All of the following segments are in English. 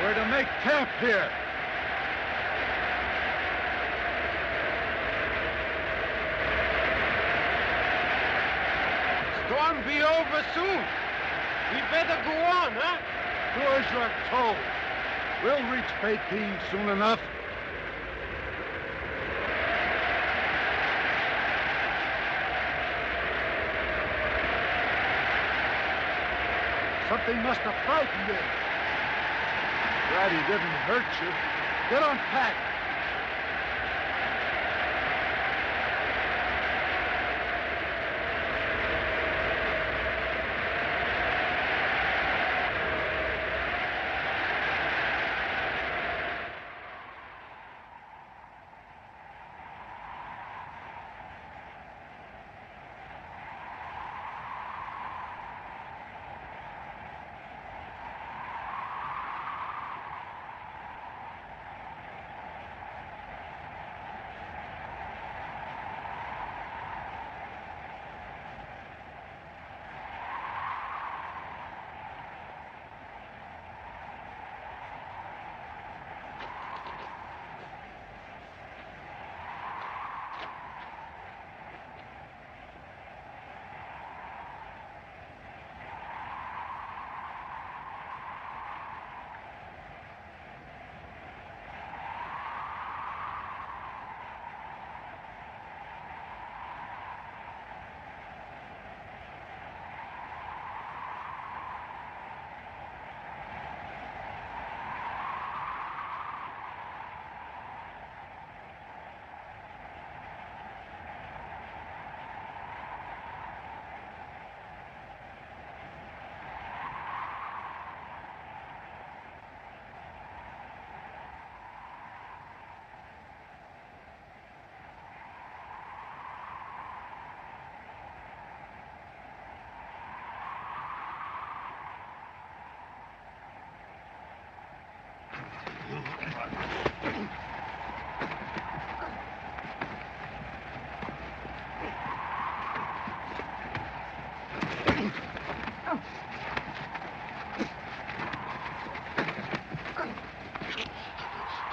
We're to make camp here. Storm be over soon. We better go on, huh? Do as you're told. We'll reach Peking soon enough. Something must have frightened him. Glad he didn't hurt you. Get unpacked.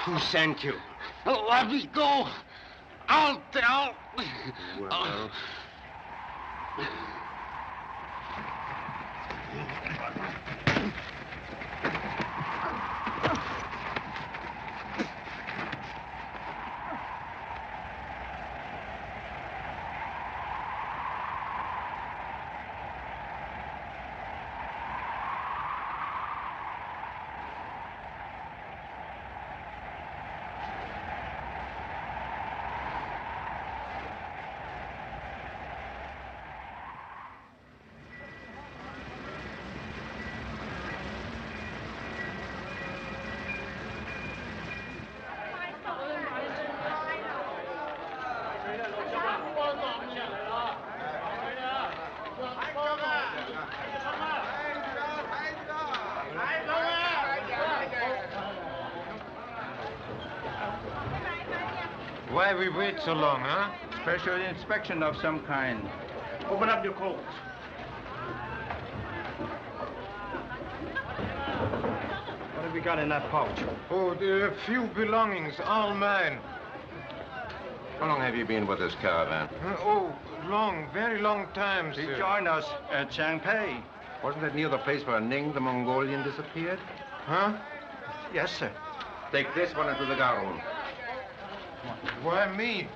Who sent you? Let me go. I'll tell. Well. Why we wait so long, huh? Special inspection of some kind. Open up your coat. What have we got in that pouch? Oh, there are a few belongings, all mine. How long have you been with this caravan? Oh, long, very long time, He sir. joined us at Changpei. Wasn't that near the place where Ning, the Mongolian, disappeared? Huh? Yes, sir. Take this one into the guard room. Why me?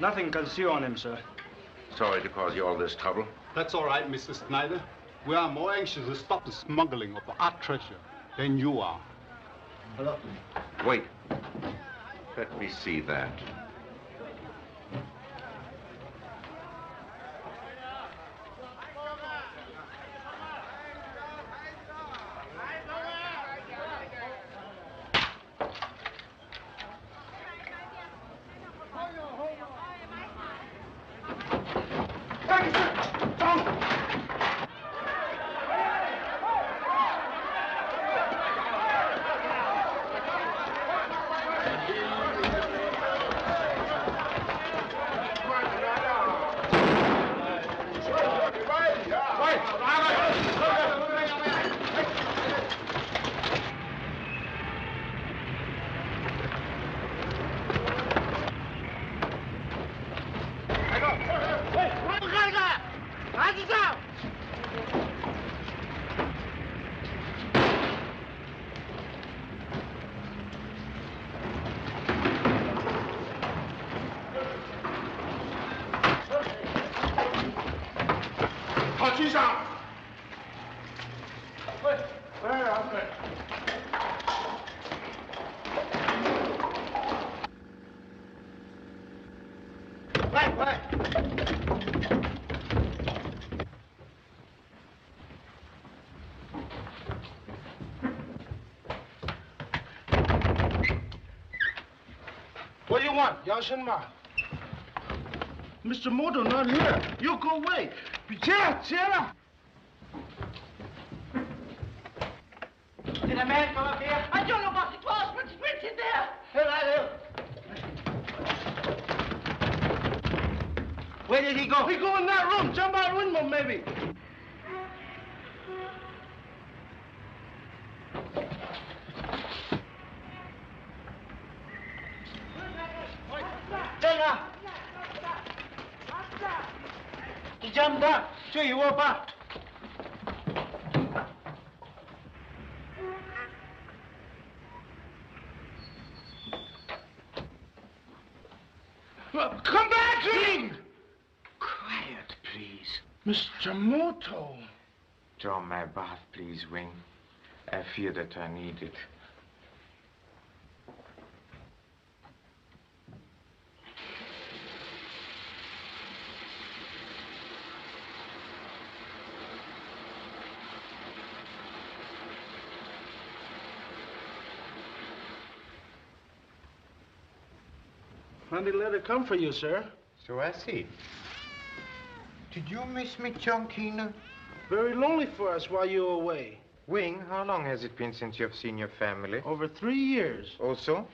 Nothing can see on him, sir. Sorry to cause you all this trouble. That's all right, Mr. Snyder. We are more anxious to stop the smuggling of our treasure than you are. Wait. Let me see that. He's out. Wait, wait. What do you want, Yashinma? Mr. Moto not here. You go away. Chera. Did a man come up here? I don't know what it was, but it went in there. Here, right here. Where did he go? He go in that room. Jump out window, maybe. He jumped up. So he woke up. Come back, King! Quiet, please. Mr. Moto. Draw my bath, please, Wing. I fear that I need it. Plenty letter come for you, sir. So I see. Did you miss me, Chonkina? Very lonely for us while you were away. Wing, how long has it been since you have seen your family? Over 3 years. Also,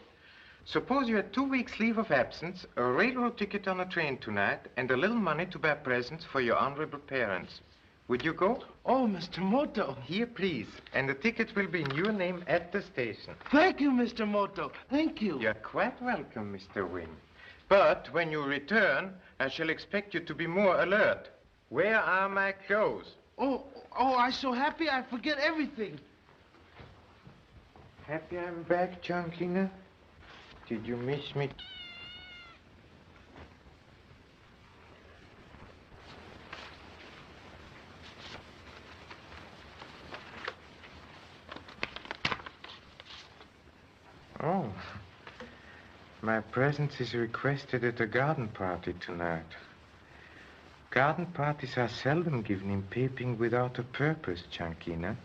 suppose you had 2 weeks' leave of absence, a railroad ticket on a train tonight, and a little money to buy presents for your honorable parents. Would you go? Oh, Mr. Moto. Here, please. And the ticket will be in your name at the station. Thank you, Mr. Moto. Thank you. You're quite welcome, Mr. Wing. But when you return, I shall expect you to be more alert. Where are my clothes? Oh, I'm so happy I forget everything. Happy I'm back, Chonkina? Did you miss me? Oh. My presence is requested at a garden party tonight. Garden parties are seldom given in Peeping without a purpose, Chonkina.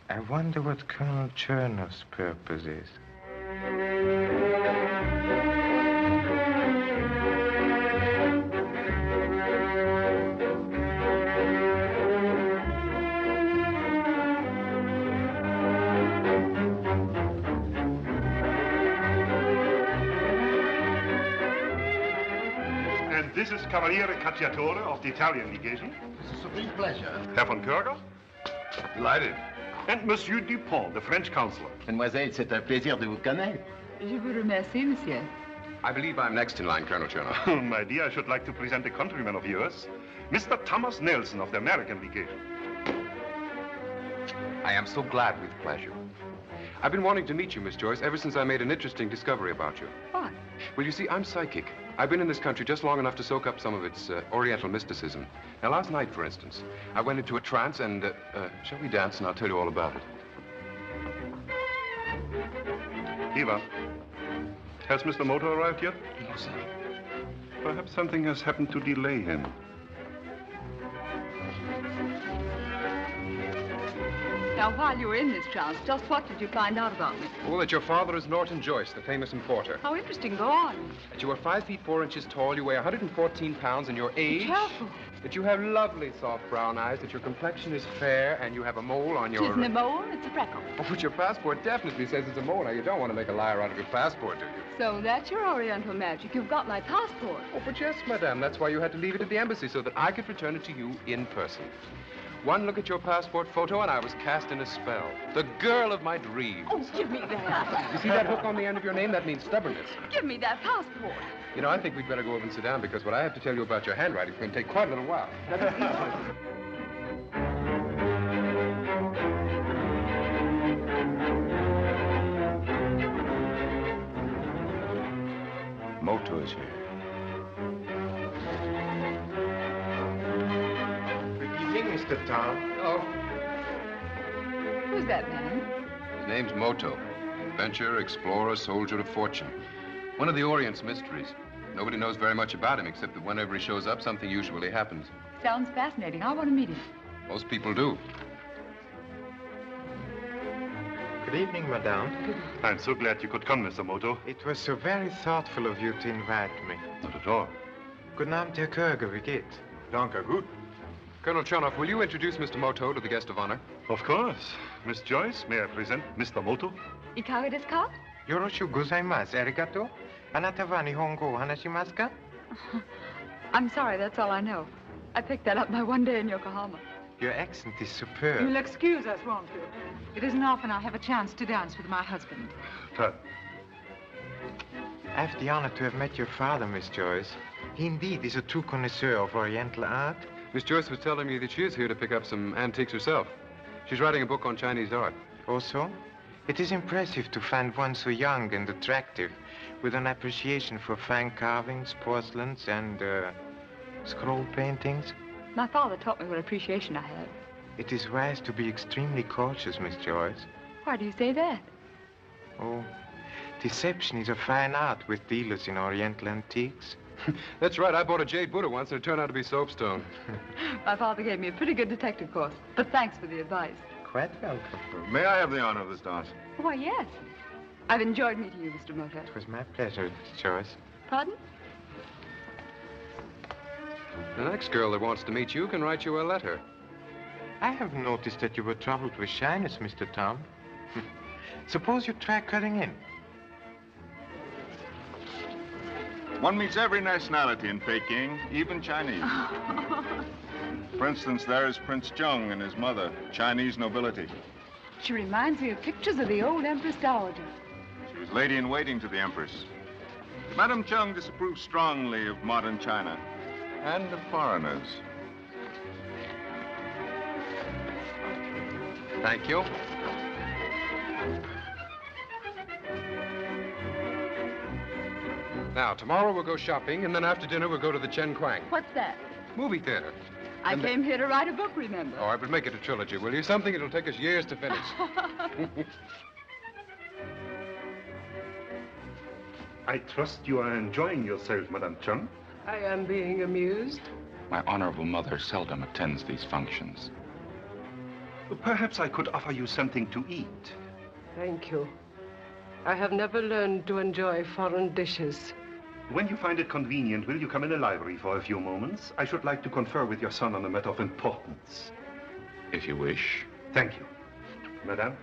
I wonder what Colonel Chernoff's purpose is. This is Cavaliere Cacciatore of the Italian legation. It's a big pleasure. Herr von Körger. Delighted. And Monsieur Dupont, the French consul. Mademoiselle, c'est un plaisir de vous connaître. Je vous remercie, monsieur. I believe I'm next in line, Colonel Chernoff. My dear, I should like to present a countryman of yours, Mr. Thomas Nelson of the American legation. I am so glad with pleasure. I've been wanting to meet you, Miss Joyce, ever since I made an interesting discovery about you. What? Well, you see, I'm psychic. I've been in this country just long enough to soak up some of its Oriental mysticism. Now, last night, for instance, I went into a trance and, shall we dance and I'll tell you all about it. Eva, has Mr. Moto arrived yet? No, sir. Perhaps something has happened to delay him. Now, while you were in this trance, just what did you find out about me? Oh, that your father is Norton Joyce, the famous importer. How interesting. Go on. That you are 5 feet 4 inches tall, you weigh 114 pounds, and your age... Be careful. That you have lovely soft brown eyes, that your complexion is fair, and you have a mole on your... It isn't a mole, it's a freckle. Oh, but your passport definitely says it's a mole. Now, you don't want to make a liar out of your passport, do you? So that's your Oriental magic. You've got my passport. Oh, but yes, madame. That's why you had to leave it at the embassy, so that I could return it to you in person. One look at your passport photo, and I was cast in a spell. The girl of my dreams. Oh, give me that. You see that hook on the end of your name? That means stubbornness. Give me that passport. You know, I think we'd better go over and sit down, because what I have to tell you about your handwriting is going to take quite a little while. Moto is here. Good evening, Mr. Tom. Oh. Who's that man? His name's Moto. Adventurer, explorer, soldier of fortune. One of the Orient's mysteries. Nobody knows very much about him, except that whenever he shows up, something usually happens. Sounds fascinating. I want to meet him. Most people do. Good evening, madame. I'm so glad you could come, Mr. Moto. It was so very thoughtful of you to invite me. Not at all. Guten Abend, Herr Körger, wie geht's? Danke, gut. Colonel Chernoff, will you introduce Mr. Moto to the guest of honor? Of course. Miss Joyce, may I present Mr. Moto? Ikaga desu ka? Yoroshiku gozaimasu. Arigato. Anata wa Nihongo o hanashimasu ka? I'm sorry, that's all I know. I picked that up my one day in Yokohama. Your accent is superb. You'll excuse us, won't you? It isn't often I have a chance to dance with my husband. Tad. I have the honor to have met your father, Miss Joyce. He indeed is a true connoisseur of Oriental art. Miss Joyce was telling me that she is here to pick up some antiques herself. She's writing a book on Chinese art. Also, it is impressive to find one so young and attractive with an appreciation for fine carvings, porcelains, and scroll paintings. My father taught me what appreciation I have. It is wise to be extremely cautious, Miss Joyce. Why do you say that? Oh, deception is a fine art with dealers in Oriental antiques. That's right. I bought a jade Buddha once, and it turned out to be soapstone. My father gave me a pretty good detective course, but thanks for the advice. Quite welcome. May I have the honor of this dance? Why, yes. I've enjoyed meeting you, Mr. Moto. It was my pleasure, Miss Joyce. Pardon? The next girl that wants to meet you can write you a letter. I have noticed that you were troubled with shyness, Mr. Tom. Suppose you try cutting in. One meets every nationality in Peking, even Chinese. For instance, there is Prince Chung and his mother, Chinese nobility. She reminds me of pictures of the old Empress Dowager. She was lady-in-waiting to the Empress. Madame Chung disapproves strongly of modern China and of foreigners. Thank you. Now, tomorrow we'll go shopping, and then after dinner we'll go to the Chen Kwang. What's that? Movie theater. I came here to write a book, remember? Oh, I would make it a trilogy, will you? Something it'll take us years to finish. I trust you are enjoying yourself, Madame Chung. I am being amused. My honorable mother seldom attends these functions. Perhaps I could offer you something to eat. Thank you. I have never learned to enjoy foreign dishes. When you find it convenient, will you come in the library for a few moments? I should like to confer with your son on a matter of importance. If you wish. Thank you. Madame?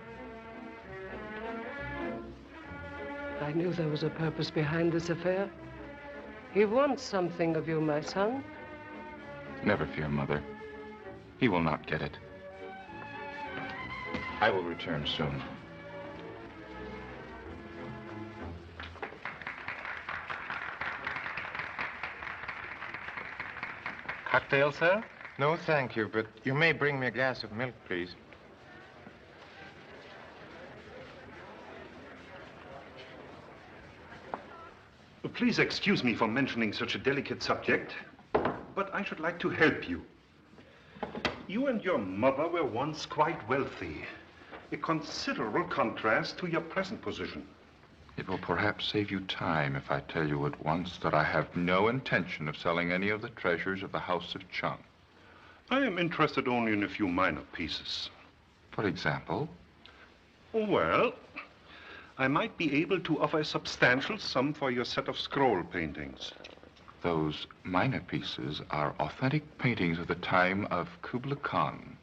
I knew there was a purpose behind this affair. He wants something of you, my son. Never fear, Mother. He will not get it. I will return soon. Cocktail, sir? No, thank you, but you may bring me a glass of milk, please. Please excuse me for mentioning such a delicate subject, but I should like to help you. You and your mother were once quite wealthy, a considerable contrast to your present position. It will perhaps save you time if I tell you at once that I have no intention of selling any of the treasures of the House of Chung. I am interested only in a few minor pieces. For example? Well, I might be able to offer a substantial sum for your set of scroll paintings. Those minor pieces are authentic paintings of the time of Kublai Khan.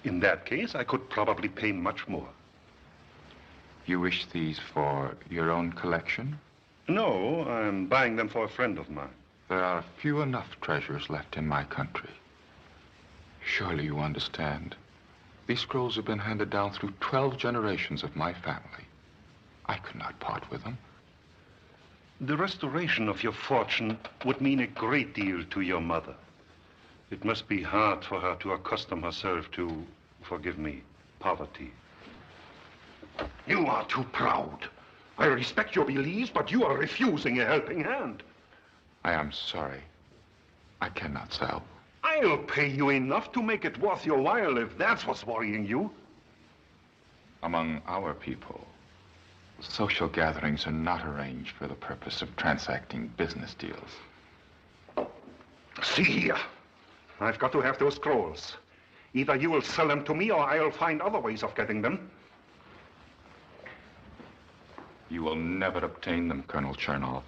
In that case, I could probably pay much more. You wish these for your own collection? No, I'm buying them for a friend of mine. There are few enough treasures left in my country. Surely you understand. These scrolls have been handed down through 12 generations of my family. I could not part with them. The restoration of your fortune would mean a great deal to your mother. It must be hard for her to accustom herself to, forgive me, poverty. You are too proud. I respect your beliefs, but you are refusing a helping hand. I am sorry. I cannot sell. I I'll pay you enough to make it worth your while if that's what's worrying you. Among our people, social gatherings are not arranged for the purpose of transacting business deals. See here. I've got to have those scrolls. Either you will sell them to me or I'll find other ways of getting them. You will never obtain them, Colonel Chernoff.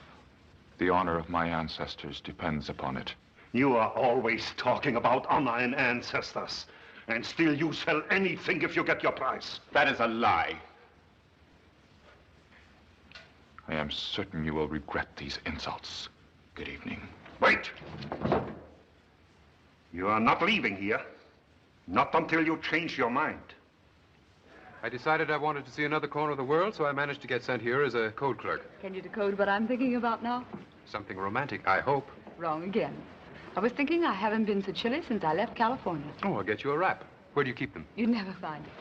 The honor of my ancestors depends upon it. You are always talking about honor and ancestors. And still you sell anything if you get your price. That is a lie. I am certain you will regret these insults. Good evening. Wait! You are not leaving here. Not until you change your mind. I decided I wanted to see another corner of the world, so I managed to get sent here as a code clerk. Can you decode what I'm thinking about now? Something romantic, I hope. Wrong again. I was thinking I haven't been so chilly since I left California. Oh, I'll get you a wrap. Where do you keep them? You'd never find it.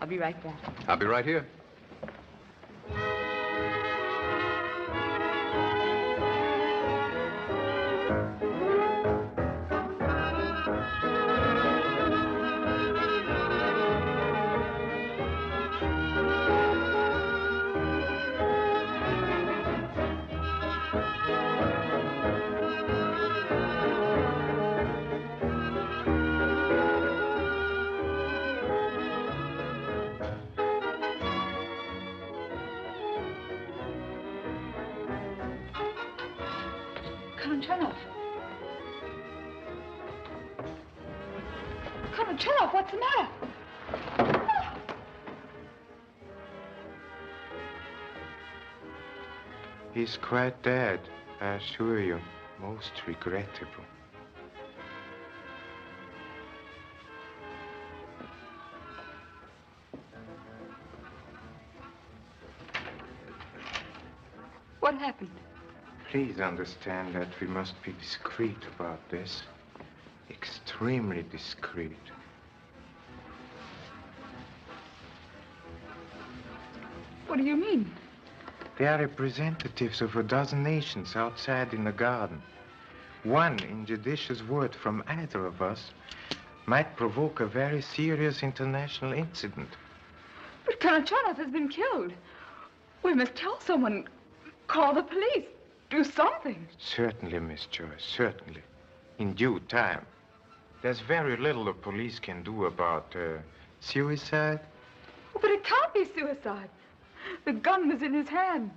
I'll be right back. I'll be right here. What's the matter? He's quite dead, I assure you. Most regrettable. What happened? Please understand that we must be discreet about this. Extremely discreet. What do you mean? They are representatives of a dozen nations outside in the garden. One injudicious word from either of us might provoke a very serious international incident. But Colonel Chernoff has been killed. We must tell someone. Call the police. Do something. Certainly, Miss Joyce, certainly. In due time. There's very little the police can do about suicide. But it can't be suicide. The gun was in his hand.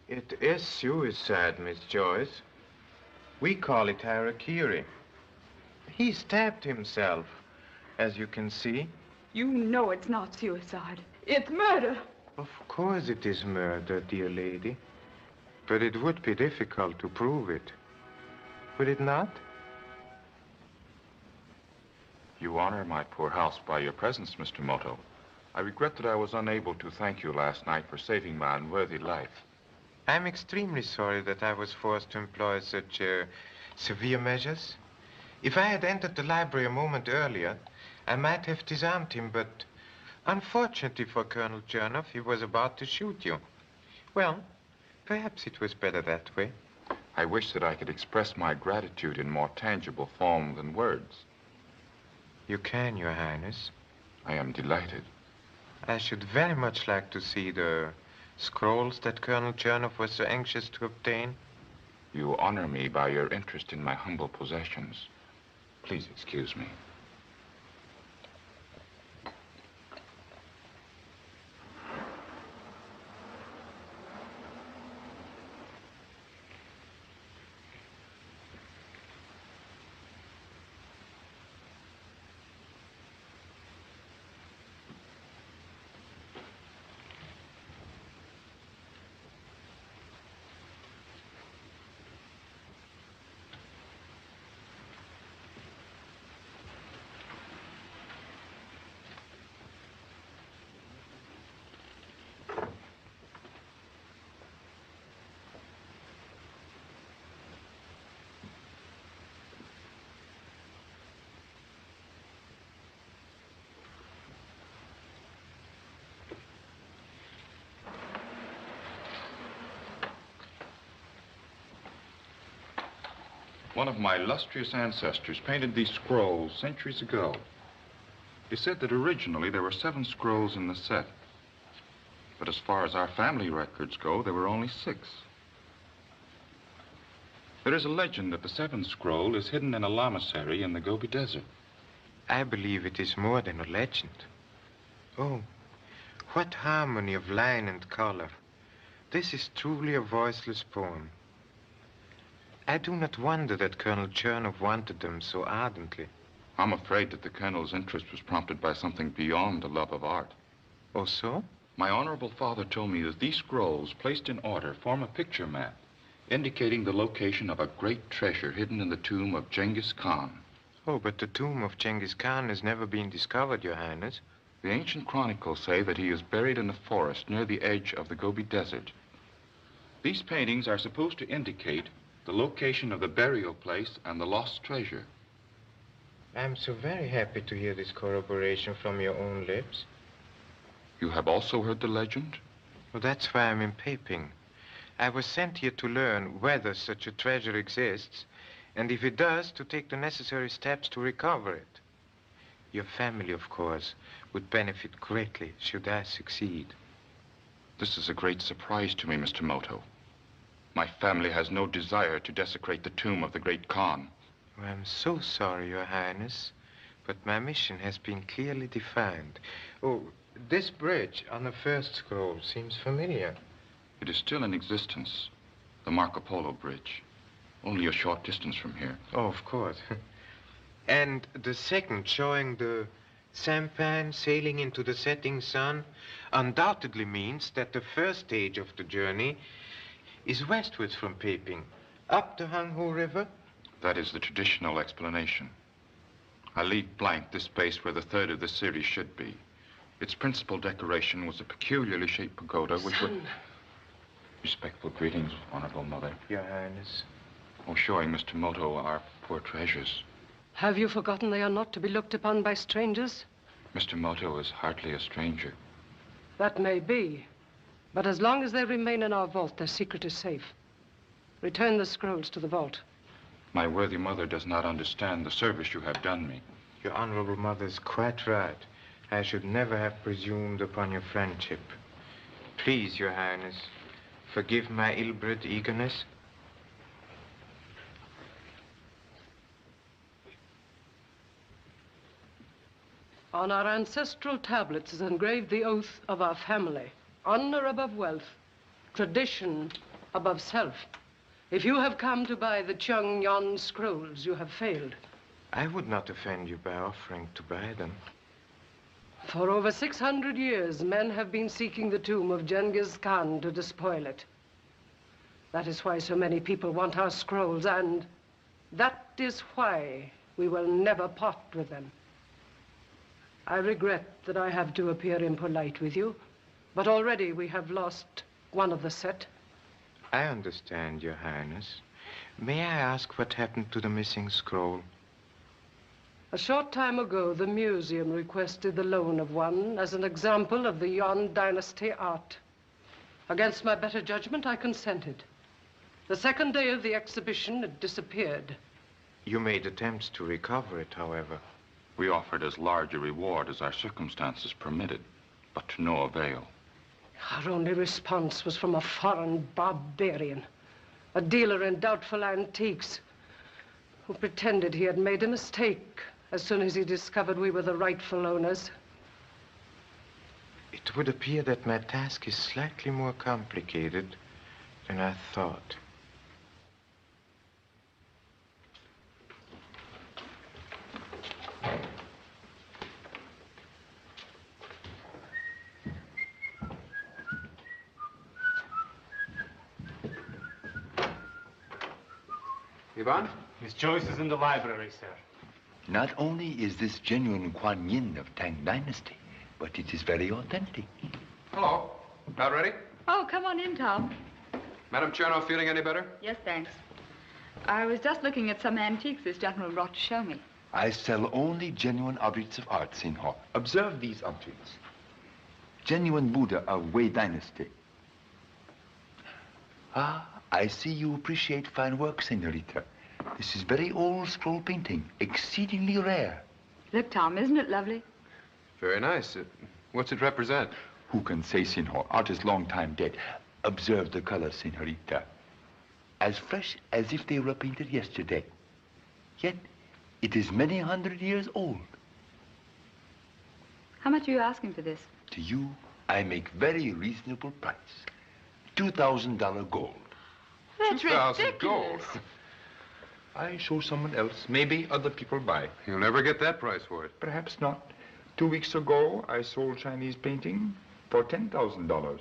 It is suicide, Miss Joyce. We call it harakiri. He stabbed himself, as you can see. You know it's not suicide. It's murder. Of course it is murder, dear lady. But it would be difficult to prove it. Would it not? You honor my poor house by your presence, Mr. Moto. I regret that I was unable to thank you last night for saving my unworthy life. I'm extremely sorry that I was forced to employ such severe measures. If I had entered the library a moment earlier, I might have disarmed him, but unfortunately for Colonel Chernoff, he was about to shoot you. Well, perhaps it was better that way. I wish that I could express my gratitude in more tangible form than words. You can, Your Highness. I am delighted. I should very much like to see the scrolls that Colonel Chernoff was so anxious to obtain. You honor me by your interest in my humble possessions. Please excuse me. One of my illustrious ancestors painted these scrolls centuries ago. He said that originally there were 7 scrolls in the set. But as far as our family records go, there were only 6. There is a legend that the 7th scroll is hidden in a lamasery in the Gobi Desert. I believe it is more than a legend. Oh, what harmony of line and color. This is truly a voiceless poem. I do not wonder that Colonel Chernov wanted them so ardently. I'm afraid that the Colonel's interest was prompted by something beyond the love of art. Oh, so? My honorable father told me that these scrolls, placed in order, form a picture map, indicating the location of a great treasure hidden in the tomb of Genghis Khan. Oh, but the tomb of Genghis Khan has never been discovered, Your Highness. The ancient chronicles say that he is buried in a forest near the edge of the Gobi Desert. These paintings are supposed to indicate the location of the burial place and the lost treasure. I'm so very happy to hear this corroboration from your own lips. You have also heard the legend? Well, that's why I'm in Peiping. I was sent here to learn whether such a treasure exists, and if it does, to take the necessary steps to recover it. Your family, of course, would benefit greatly should I succeed. This is a great surprise to me, Mr. Moto. My family has no desire to desecrate the tomb of the great Khan. Oh, I'm so sorry, Your Highness, but my mission has been clearly defined. Oh, this bridge on the first scroll seems familiar. It is still in existence, the Marco Polo Bridge, only a short distance from here. Oh, of course. And the second, showing the sampan sailing into the setting sun, undoubtedly means that the first stage of the journey is westwards from Peiping, up the Hanghu River. That is the traditional explanation. I leave blank the space where the third of the series should be. Its principal decoration was a peculiarly shaped pagoda which would... Respectful greetings, Honorable Mother. Your Highness. Oh, showing Mr. Moto our poor treasures. Have you forgotten they are not to be looked upon by strangers? Mr. Moto is hardly a stranger. That may be. But as long as they remain in our vault, their secret is safe. Return the scrolls to the vault. My worthy mother does not understand the service you have done me. Your honorable mother is quite right. I should never have presumed upon your friendship. Please, Your Highness, forgive my ill-bred eagerness. On our ancestral tablets is engraved the oath of our family. Honor above wealth, tradition above self. If you have come to buy the Chung Yon scrolls, you have failed. I would not offend you by offering to buy them. For over 600 years, men have been seeking the tomb of Genghis Khan to despoil it. That is why so many people want our scrolls, and that is why we will never part with them. I regret that I have to appear impolite with you, but already we have lost one of the set. I understand, Your Highness. May I ask what happened to the missing scroll? A short time ago, the museum requested the loan of one as an example of the Yuan dynasty art. Against my better judgment, I consented. The second day of the exhibition, it disappeared. You made attempts to recover it, however. We offered as large a reward as our circumstances permitted, but to no avail. Our only response was from a foreign barbarian, a dealer in doubtful antiques, who pretended he had made a mistake as soon as he discovered we were the rightful owners. It would appear that my task is slightly more complicated than I thought. Ivan? His choice is in the library, sir. Not only is this genuine Kuan Yin of Tang Dynasty, but it is very authentic. Hello. About ready? Oh, come on in, Tom. Madam Chernov feeling any better? Yes, thanks. I was just looking at some antiques this gentleman brought to show me. I sell only genuine objects of art, Senhor. Observe these objects. Genuine Buddha of Wei Dynasty. Ah, I see you appreciate fine work, Senorita. This is very old scroll painting, exceedingly rare. Look, Tom, isn't it lovely? Very nice. What's it represent? Who can say, Senor? Art is long time dead. Observe the colors, Senorita. As fresh as if they were painted yesterday. Yet, it is many 100 years old. How much are you asking for this? To you, I make very reasonable price. $2,000 gold. That's 2,000 ridiculous. gold. I show someone else. Maybe other people buy. You'll never get that price for it. Perhaps not. 2 weeks ago, I sold Chinese painting for $10,000.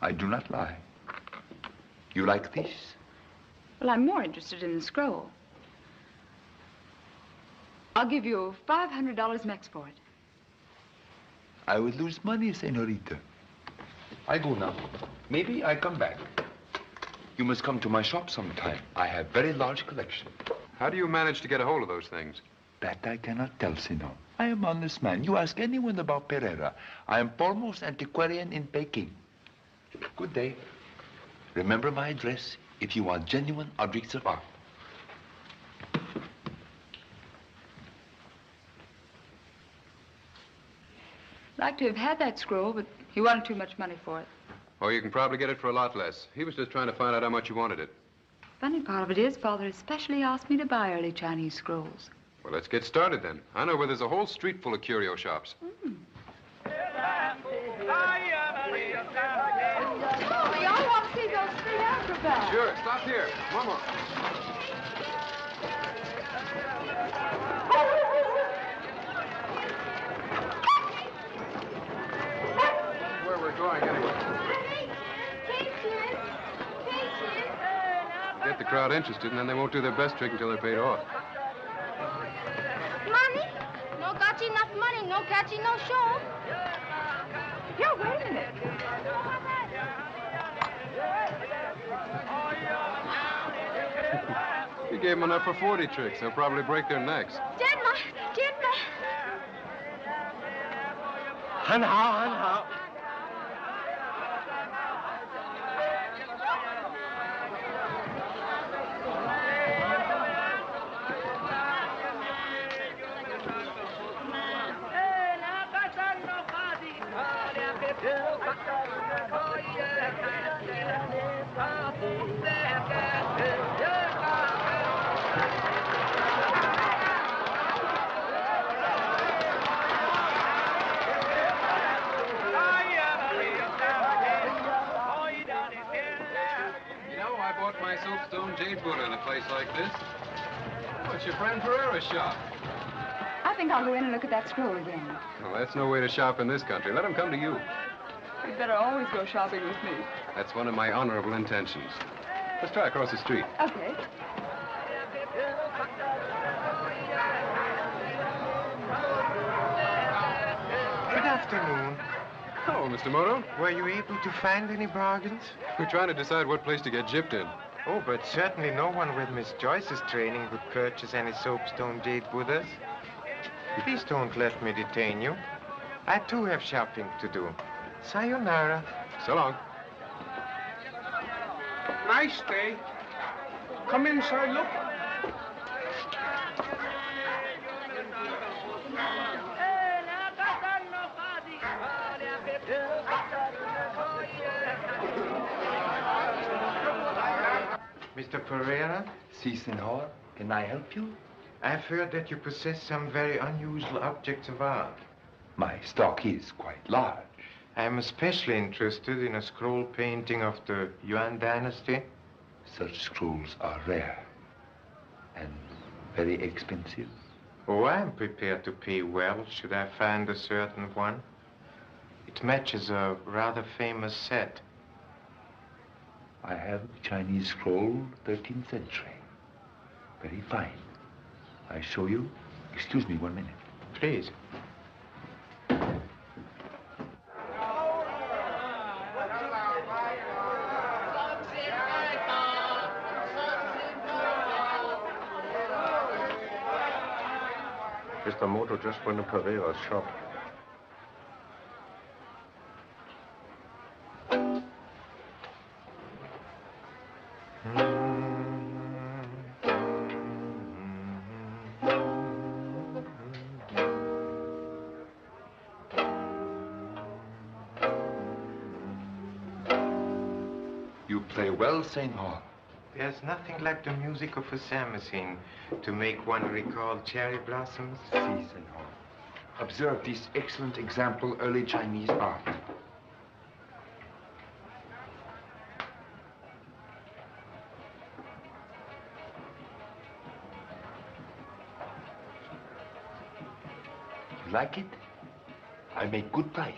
I do not lie. You like this? Well, I'm more interested in the scroll. I'll give you $500 max for it. I would lose money, Senorita. I go now. Maybe I come back. You must come to my shop sometime. I have very large collection. How do you manage to get a hold of those things? That I cannot tell, Senor. I am honest man. You ask anyone about Pereira. I am foremost antiquarian in Peking. Good day. Remember my address if you want genuine objects of art. Like to have had that scroll, but he wanted too much money for it. Oh, you can probably get it for a lot less. He was just trying to find out how much you wanted it. Funny part of it is, Father especially asked me to buy early Chinese scrolls. Well, let's get started then. I know where there's a whole street full of curio shops. Oh, y'all want to see those three acrobats? Sure, stop here. One more. Where we're going anyway. Get the crowd interested, and then they won't do their best trick until they're paid off. Money? No got enough money, no catchy, no show. Yeah, wait a minute. You gave them enough for 40 tricks. They'll probably break their necks. 很好，很好。My soapstone jade Buddha in a place like this. Oh, it's your friend Pereira's shop. I think I'll go in and look at that scroll again. Well, that's no way to shop in this country. Let him come to you. You'd better always go shopping with me. That's one of my honorable intentions. Let's try across the street. Okay. Good afternoon. Hello, Mr. Moto. Were you able to find any bargains? We're trying to decide what place to get gypped in. Oh, but certainly no one with Miss Joyce's training would purchase any soapstone jade Buddhas. Please don't let me detain you. I too have shopping to do. Sayonara. So long. Nice day. Come inside, look. Mr. Pereira? Si, senor. Can I help you? I've heard that you possess some very unusual objects of art. My stock is quite large. I'm especially interested in a scroll painting of the Yuan dynasty. Such scrolls are rare and very expensive. Oh, I'm prepared to pay well should I find a certain one. It matches a rather famous set. I have a Chinese scroll, 13th century. Very fine. I show you. Excuse me 1 minute. Please. Mr. Moto just went to Pereira's shop. You play well, Senor. There's nothing like the music of a samisen to make one recall cherry blossoms. Si, Senor. Observe this excellent example early Chinese art. You like it? I make good price.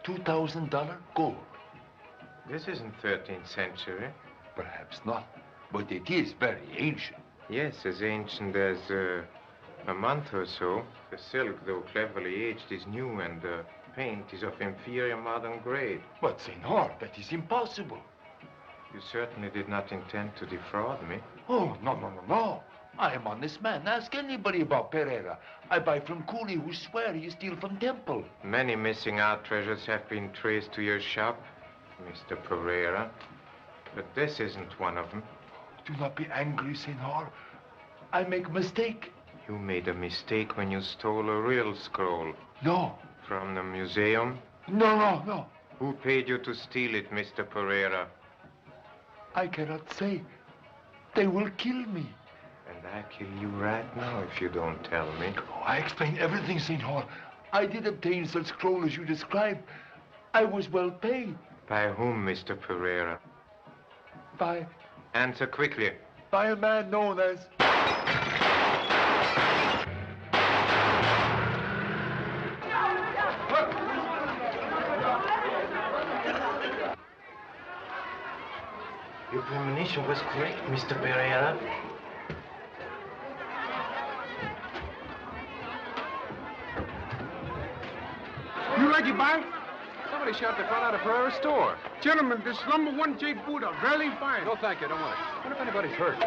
$2,000 gold. This isn't 13th century. Perhaps not, but it is very ancient. Yes, as ancient as a month or so. The silk, though cleverly aged, is new, and the paint is of inferior modern grade. But, Senor, that is impossible. You certainly did not intend to defraud me. Oh, no. I am honest man. Ask anybody about Pereira. I buy from coolie who swear he steal from temple. Many missing art treasures have been traced to your shop, Mr. Pereira. But this isn't one of them. Do not be angry, Senor. I make a mistake. You made a mistake when you stole a real scroll. No. From the museum? No. Who paid you to steal it, Mr. Pereira? I cannot say. They will kill me. And I'll kill you right now if you don't tell me. Oh, I explain everything, Senor. I did obtain such scroll as you described. I was well paid. By whom, Mr. Pereira? By... Answer quickly. By a man known as... Your premonition was correct, Mr. Pereira. You like it, boy? Somebody shot the front out of Pereira's store. Gentlemen, this #1 J Buddha, very fine. No, thank you. I don't want it. I wonder if anybody's hurt.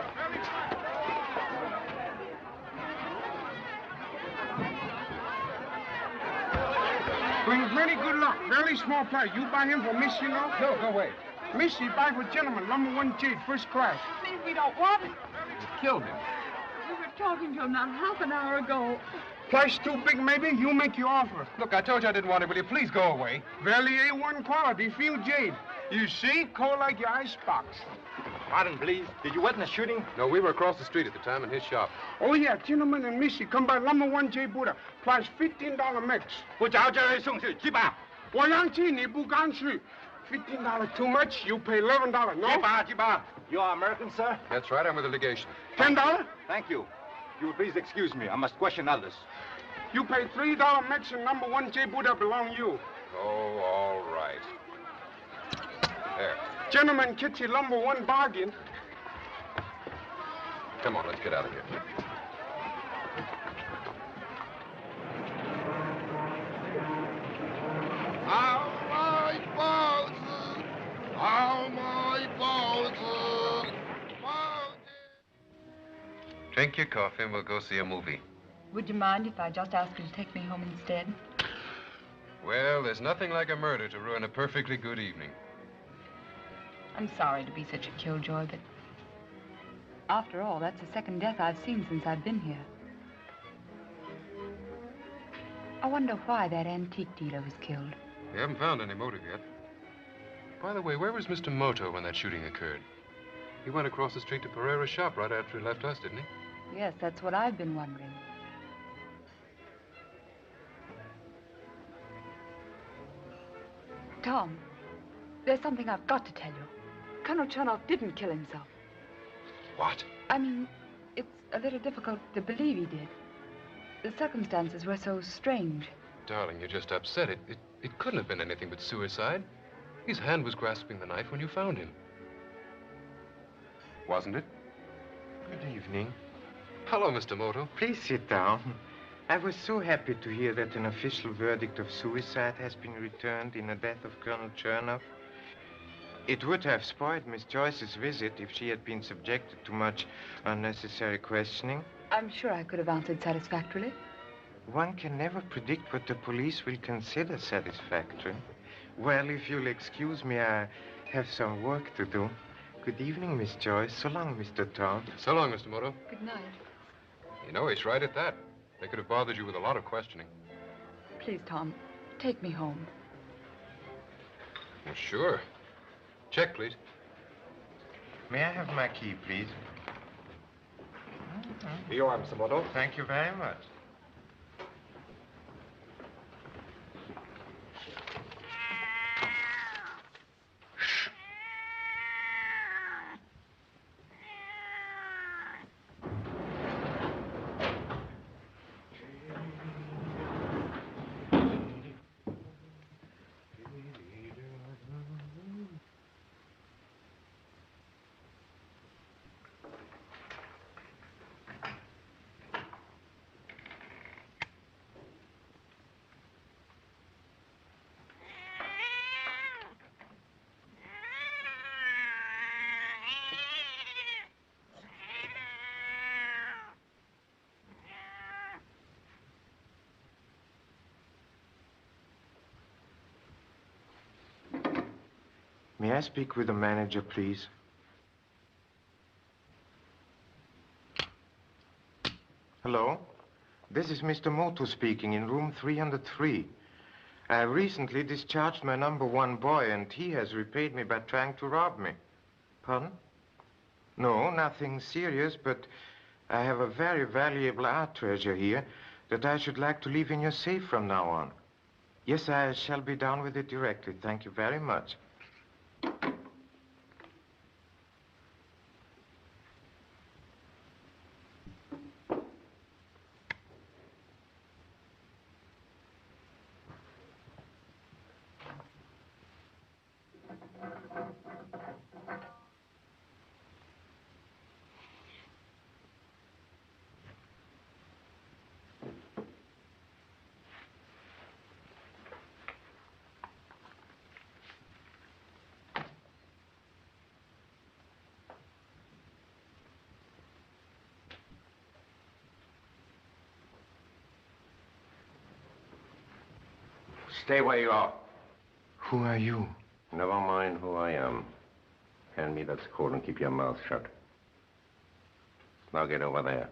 Bring very good luck. Very small price. You buy him for Miss, you know? No, go away. Miss, you buy for gentlemen, #1 J, first class. Please, we don't want it. You killed him. We were talking to him not half an hour ago. Price too big, maybe? You make your offer. Look, I told you I didn't want it. Will you please go away? Very A1 quality, feel jade. You see, cold like your icebox. Pardon, please. Did you witness shooting? No, we were across the street at the time in his shop. Oh, yeah, gentlemen and Missy, come by #1 J Buddha. Price $15 mix. 不找这人送去，去吧。我让去，你不敢去。$15 too much, you pay $11, no? 去吧。You are American, sir? That's right. I'm with the legation. $10? Thank you. You will please excuse me. I must question others. You pay $3 mix and #1 J Buddha belong you. Oh, all right. There. Gentlemen, get your #1 bargain. Come on, let's get out of here. Drink your coffee and we'll go see a movie. Would you mind if I just asked you to take me home instead? Well, there's nothing like a murder to ruin a perfectly good evening. I'm sorry to be such a killjoy, but after all, that's the second death I've seen since I've been here. I wonder why that antique dealer was killed. We haven't found any motive yet. By the way, where was Mr. Moto when that shooting occurred? He went across the street to Pereira's shop right after he left us, didn't he? Yes, that's what I've been wondering. Tom, there's something I've got to tell you. Colonel Chernoff didn't kill himself. What? I mean, it's a little difficult to believe he did. The circumstances were so strange. Darling, you're just upset. It couldn't have been anything but suicide. His hand was grasping the knife when you found him. Wasn't it? Good evening. Hello, Mr. Moto. Please sit down. I was so happy to hear that an official verdict of suicide has been returned in the death of Colonel Chernoff. It would have spoiled Miss Joyce's visit if she had been subjected to much unnecessary questioning. I'm sure I could have answered satisfactorily. One can never predict what the police will consider satisfactory. Well, if you'll excuse me, I have some work to do. Good evening, Miss Joyce. So long, Mr. Tom. So long, Mr. Moto. Good night. You know, he's right at that. They could have bothered you with a lot of questioning. Please, Tom, take me home. Well, sure. Check, please. May I have my key, please? Here you are, Mr. Moto. Thank you very much. May I speak with the manager, please? Hello? This is Mr. Moto speaking in room 303. I recently discharged my #1 boy, and he has repaid me by trying to rob me. Pardon? No, nothing serious, but I have a very valuable art treasure here that I should like to leave in your safe from now on. Yes, I shall be down with it directly. Thank you very much. Stay where you are. Who are you? Never mind who I am. Hand me that scroll and keep your mouth shut. Now get over there.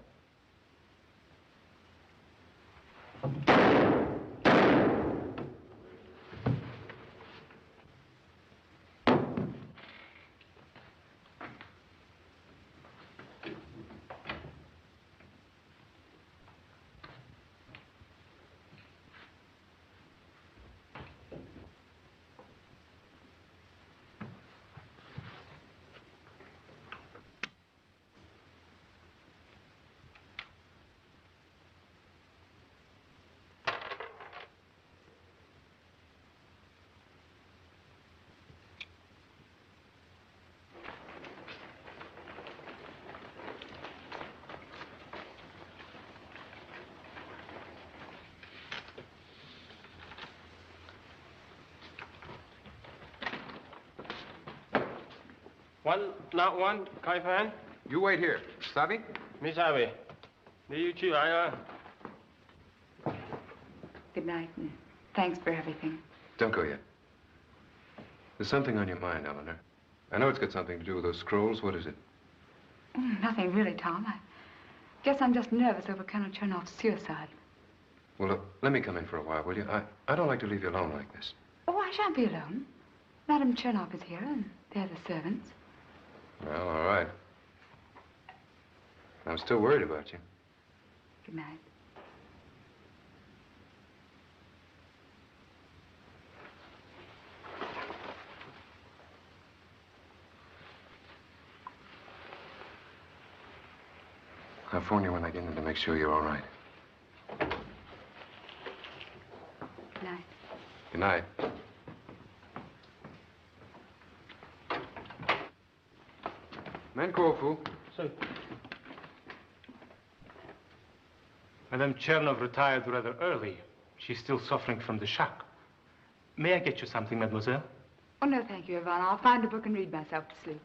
One, not one, Kai Fan? You wait here. Sabi? Miss Abby. You too, Good night, and thanks for everything. Don't go yet. There's something on your mind, Eleanor. I know it's got something to do with those scrolls. What is it? Nothing really, Tom. I guess I'm just nervous over Colonel Chernoff's suicide. Well, look, let me come in for a while, will you? I don't like to leave you alone like this. Oh, I shan't be alone. Madame Chernoff is here, and they're the servants. Well, all right. I'm still worried about you. Good night. I'll phone you when I get in to make sure you're all right. Good night. Good night. Man Kofu. Sir. Madame Chernov retired rather early. She's still suffering from the shock. May I get you something, mademoiselle? Oh, no, thank you, Yvonne. I'll find a book and read myself to sleep.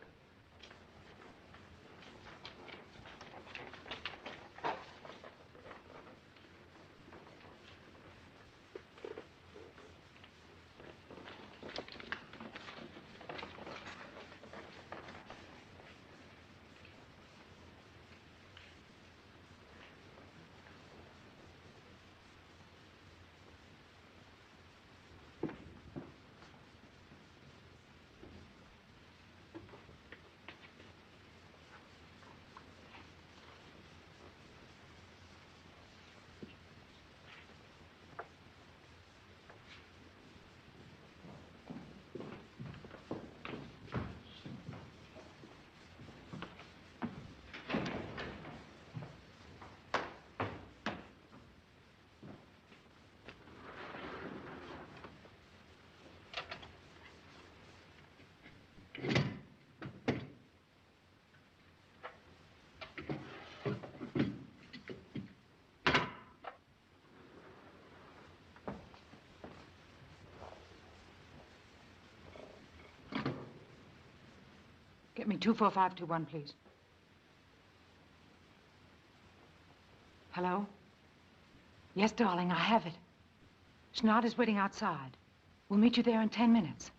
Get me 24521, please. Hello? Yes, darling, I have it. Schneider's is waiting outside. We'll meet you there in 10 minutes.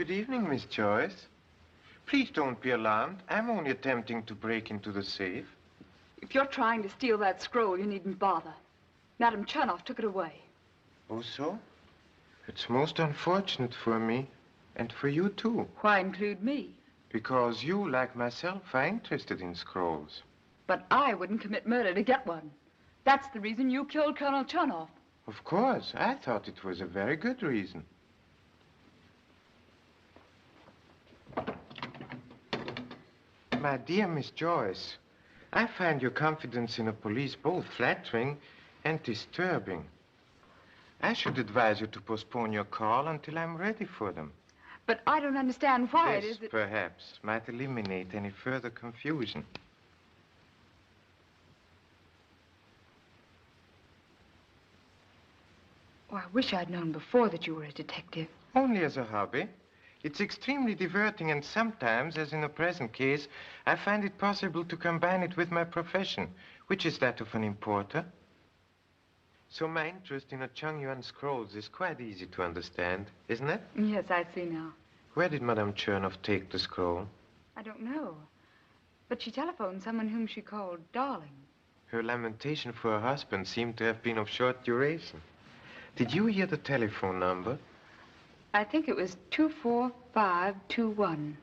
Good evening, Miss Joyce. Please don't be alarmed. I'm only attempting to break into the safe. If you're trying to steal that scroll, you needn't bother. Madame Chernoff took it away. Oh, so? It's most unfortunate for me, and for you, too. Why include me? Because you, like myself, are interested in scrolls. But I wouldn't commit murder to get one. That's the reason you killed Colonel Chernoff. Of course. I thought it was a very good reason. My dear Miss Joyce, I find your confidence in the police both flattering and disturbing. I should advise you to postpone your call until I'm ready for them. But I don't understand why it is that... perhaps, might eliminate any further confusion. Oh, I wish I'd known before that you were a detective. Only as a hobby. It's extremely diverting, and sometimes, as in the present case, I find it possible to combine it with my profession, which is that of an importer. So my interest in the Chongyuan scrolls is quite easy to understand, isn't it? Yes, I see now. Where did Madame Chernoff take the scroll? I don't know. But she telephoned someone whom she called darling. Her lamentation for her husband seemed to have been of short duration. Did you hear the telephone number? I think it was 24521.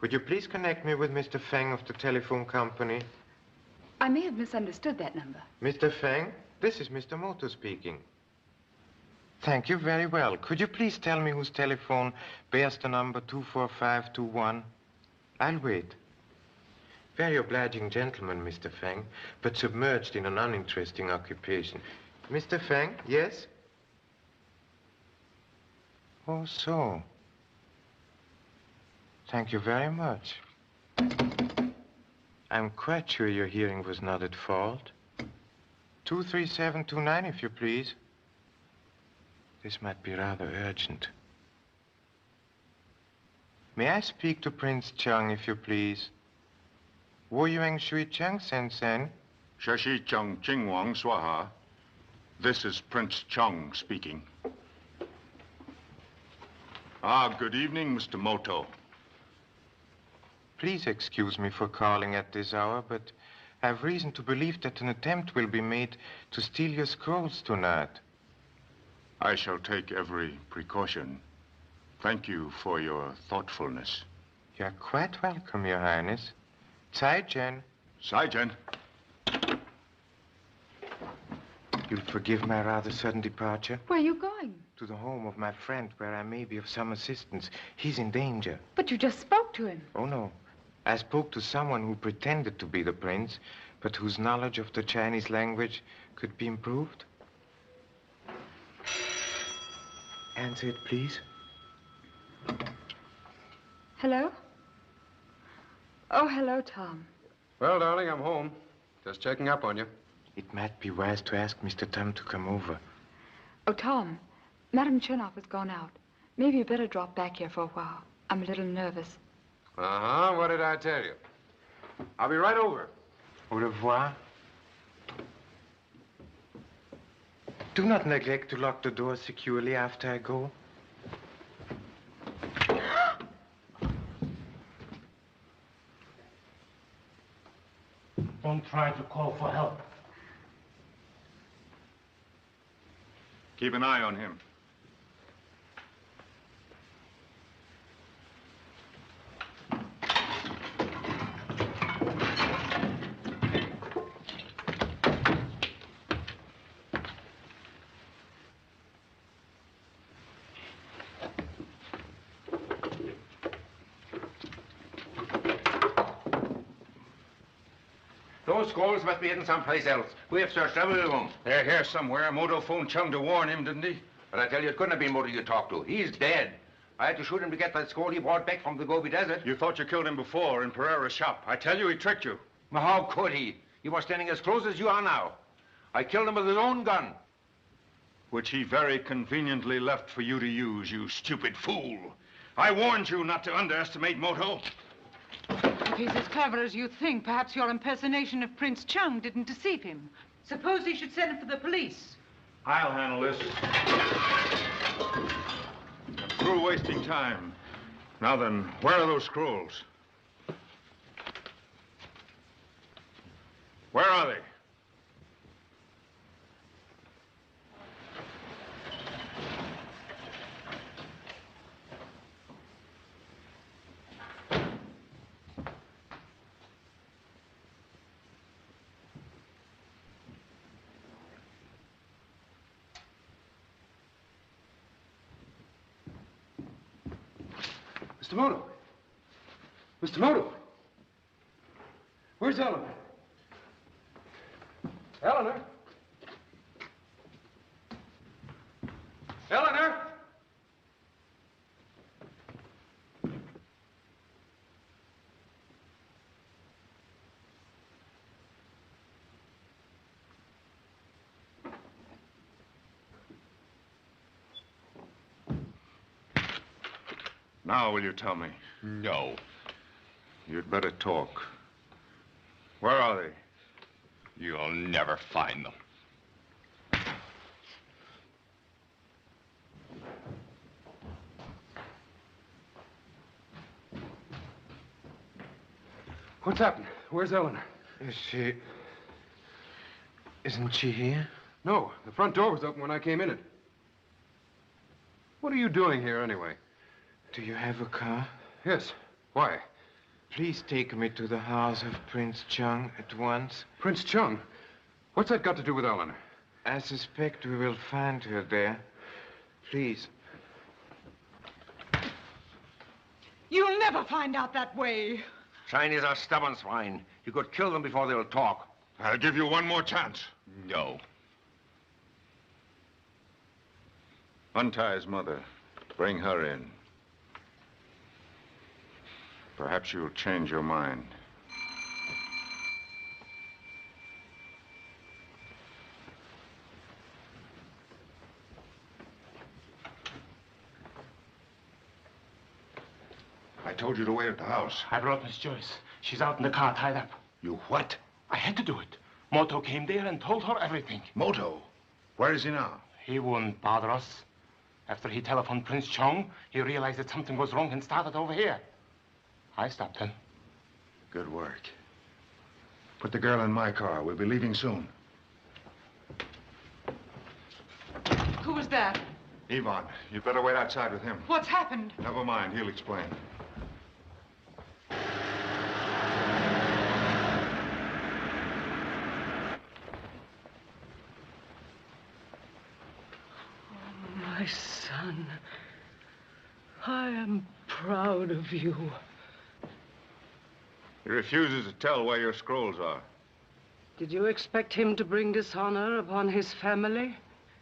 Would you please connect me with Mr. Feng of the telephone company? I may have misunderstood that number. Mr. Feng, this is Mr. Moto speaking. Thank you very well. Could you please tell me whose telephone bears the number 24521? I'll wait. Very obliging gentleman, Mr. Feng, but submerged in an uninteresting occupation. Mr. Feng, yes? Oh, so. Thank you very much. I'm quite sure your hearing was not at fault. 23729, if you please. This might be rather urgent. May I speak to Prince Cheng, if you please? Wo Yuan Shui Cheng Sen. Shashi Cheng Jingwang Swaha. This is Prince Cheng speaking. Ah, good evening, Mr. Moto. Please excuse me for calling at this hour, but I've reason to believe that an attempt will be made to steal your scrolls tonight. I shall take every precaution. Thank you for your thoughtfulness. You're quite welcome, Your Highness. Zaijian. Zaijian. You'll forgive my rather sudden departure? Where are you going? To the home of my friend, where I may be of some assistance. He's in danger. But you just spoke to him. Oh, no. I spoke to someone who pretended to be the prince, but whose knowledge of the Chinese language could be improved. Answer it, please. Hello? Oh, hello, Tom. Well, darling, I'm home. Just checking up on you. It might be wise to ask Mr. Tom to come over. Oh, Tom, Madame Chernoff has gone out. Maybe you better drop back here for a while. I'm a little nervous. Uh-huh. What did I tell you? I'll be right over. Au revoir. Do not neglect to lock the door securely after I go. Don't try to call for help. Keep an eye on him. Those scrolls must be hidden someplace else. We have searched every room. They're here somewhere. Moto phoned Chung to warn him, didn't he? But I tell you, it couldn't have been Moto you talked to. He's dead. I had to shoot him to get that scroll he brought back from the Gobi Desert. You thought you killed him before in Pereira's shop. I tell you, he tricked you. Well, how could he? He was standing as close as you are now. I killed him with his own gun. Which he very conveniently left for you to use, you stupid fool. I warned you not to underestimate Moto. If he's as clever as you think, perhaps your impersonation of Prince Chung didn't deceive him. Suppose he should send him for the police. I'll handle this. I'm through wasting time. Now then, where are those scrolls? Where are they? Mr. Moto. Mr. Moto. Where's Eleanor? Eleanor? Eleanor? Now, will you tell me? No. You'd better talk. Where are they? You'll never find them. What's happened? Where's Eleanor? Isn't she here? No, the front door was open when I came in it. What are you doing here, anyway? Do you have a car? Yes. Why? Please take me to the house of Prince Chung at once. Prince Chung? What's that got to do with Eleanor? I suspect we will find her there. Please. You'll never find out that way. Chinese are stubborn swine. You could kill them before they'll talk. I'll give you one more chance. No. Untie his mother. Bring her in. Perhaps you'll change your mind. I told you to wait at the house. I brought Miss Joyce. She's out in the car tied up. You what? I had to do it. Moto came there and told her everything. Moto? Where is he now? He wouldn't bother us. After he telephoned Prince Chung, he realized that something was wrong and started over here. I stopped him. Good work. Put the girl in my car. We'll be leaving soon. Who was that? Ivan, you'd better wait outside with him. What's happened? Never mind, he'll explain. My son, I am proud of you. He refuses to tell where your scrolls are. Did you expect him to bring dishonor upon his family?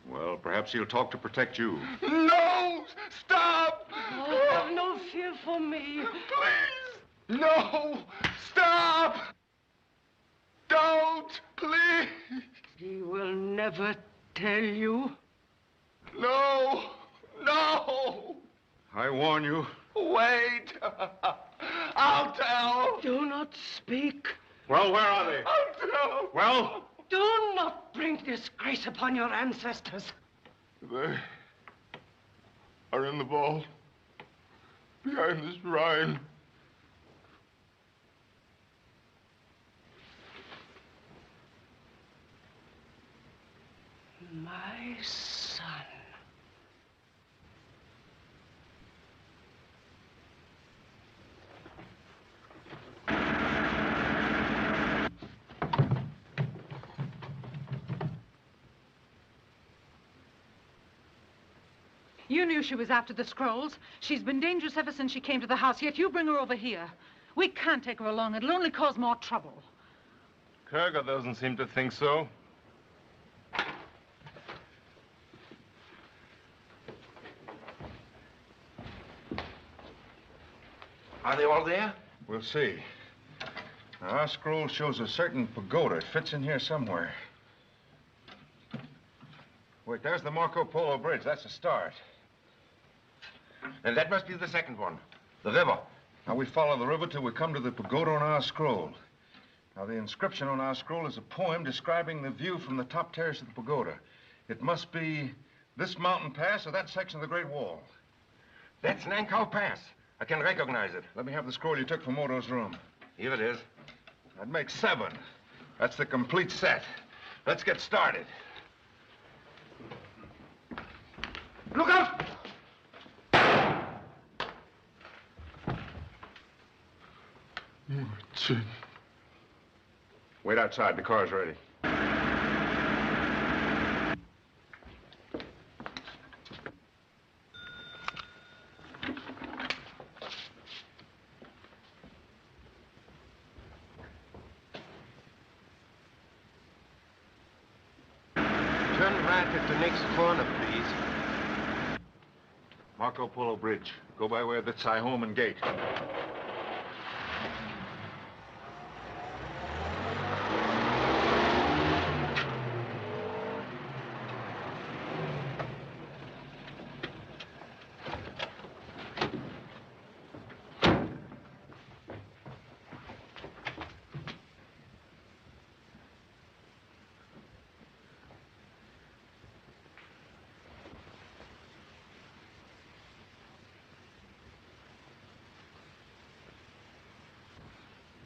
Well, perhaps he'll talk to protect you. No! Stop! Oh, have no fear for me. Please! No! Stop! Don't! Please! He will never tell you. No! No! I warn you. Wait! I'll tell! Do not speak. Well, where are they? I'll tell! Well? Do not bring disgrace upon your ancestors. They are in the vault behind this shrine. My son. You knew she was after the scrolls. She's been dangerous ever since she came to the house, yet you bring her over here. We can't take her along. It'll only cause more trouble. Kerger doesn't seem to think so. Are they all there? We'll see. Now, our scroll shows a certain pagoda. It fits in here somewhere. Wait, there's the Marco Polo Bridge. That's a start. And that must be the second one. The river. Now, we follow the river till we come to the pagoda on our scroll. Now, the inscription on our scroll is a poem describing the view from the top terrace of the pagoda. It must be this mountain pass or that section of the Great Wall. That's Nankow Pass. I can recognize it. Let me have the scroll you took from Moto's room. Here it is. That makes 7. That's the complete set. Let's get started. Look out! Martin. Wait outside. The car's ready. Turn right at the next corner, please. Marco Polo Bridge. Go by way of the Tsaihoman Gate.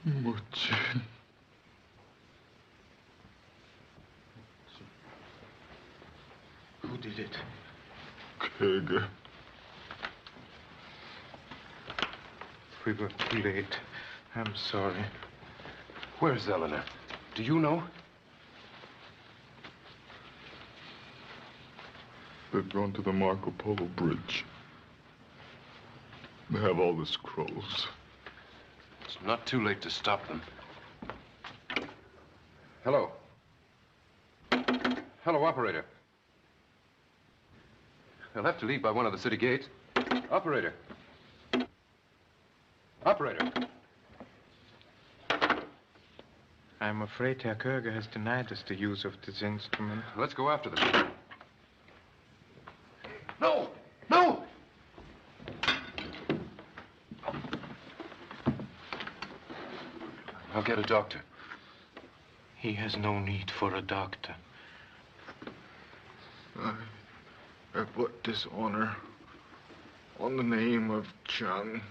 Martin. Who did it? Kerger. We were too late. I'm sorry. Where's Eleanor? Do you know? They've gone to the Marco Polo Bridge. They have all the scrolls. It's not too late to stop them. Hello. Hello, operator. They'll have to leave by one of the city gates. Operator. Operator. I'm afraid Herr Kerger has denied us the use of this instrument. Let's go after them. No! No! I'll get a doctor. He has no need for a doctor. I put dishonor on the name of Chung.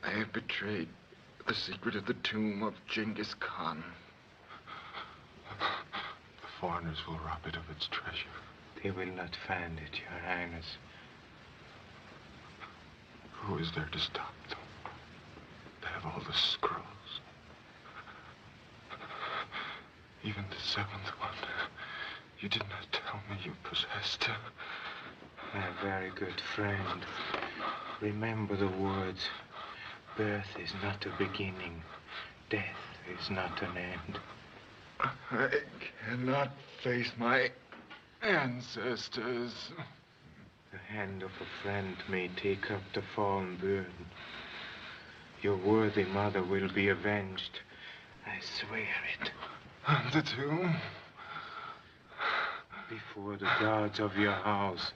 I have betrayed the secret of the tomb of Genghis Khan. The foreigners will rob it of its treasure. They will not find it, Your Highness. Who is there to stop them? They have all the scrolls. Even the 7th one. You did not tell me you possessed her. My very good friend, remember the words. Birth is not a beginning. Death is not an end. I cannot face my ancestors. The hand of a friend may take up the fallen burden. Your worthy mother will be avenged. I swear it. And the tomb? Before the gods of your house,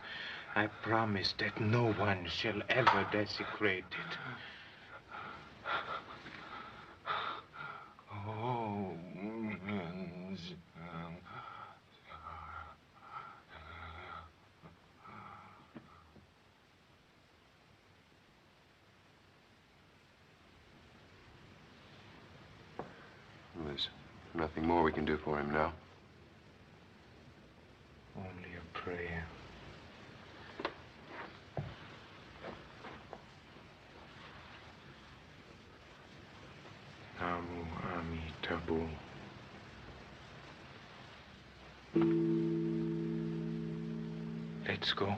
I promise that no one shall ever desecrate it. Oh, There's nothing more we can do for him now. prayer. Namu Amitabu. Let's go.